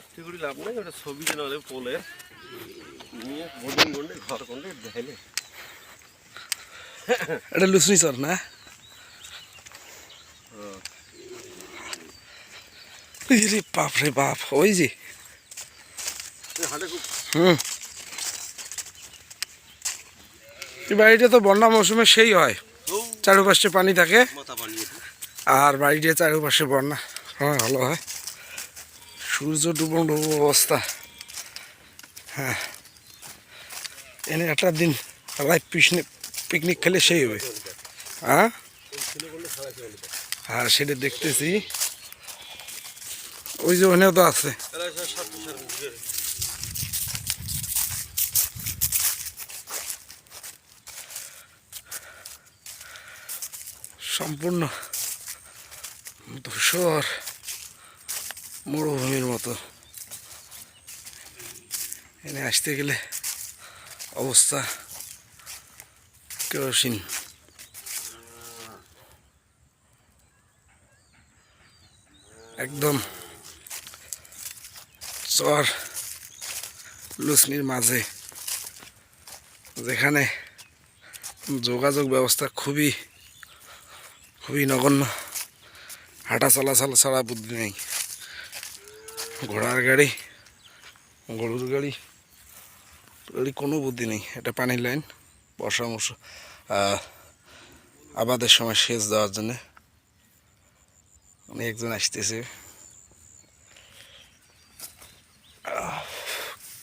সত্যি করে লাভ নাই, ওটা ছবি নাহলে পোলে নিয়ে বোর্ডিং করলে ঘর করলে দেখাইলে এটা লুসনি চর না? বাপ রে বাপ, ওই যে হুম, এই বাড়িটা তো বন্যা মৌসুমে সেই হয়, চারপাশে পানি থাকে আর বাড়িটা চারপাশে বন্যা হয়, ভালো হয়। সূর্য ডুবো ডুবো অবস্থা। হ্যাঁ, এনে একটা দিন লাইভ পিকনিক খেলে সেই হবে। হ্যাঁ হ্যাঁ, সেটা দেখতেছি। ওই যে ওখানেও তো আছে। সম্পূর্ণ ধূসর মরুভূমির মতো। এনে আসতে গেলে অবস্থা কেরোসিন। একদম চর লুসনির মাঝে, যেখানে যোগাযোগ ব্যবস্থা খুবই খুবই নগণ্য। হাঁটা চলাচল ছাড়া বুদ্ধি নেই। ঘোড়ার গাড়ি, গরুর গাড়ি কোনো বুদ্ধি নেই। এটা পানির লাইন, বর্ষা মৌসুম আবাদের সময় সেচ দেওয়ার জন্য একজন আসতেছে।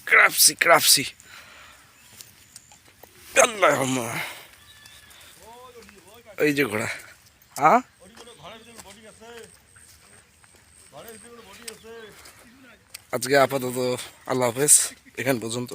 ক্রাপসি ক্রাপসি এই যে ঘোড়া। হ্যাঁ, আজকে আপাতত আল্লাহ হাফেজ, এখান পর্যন্ত।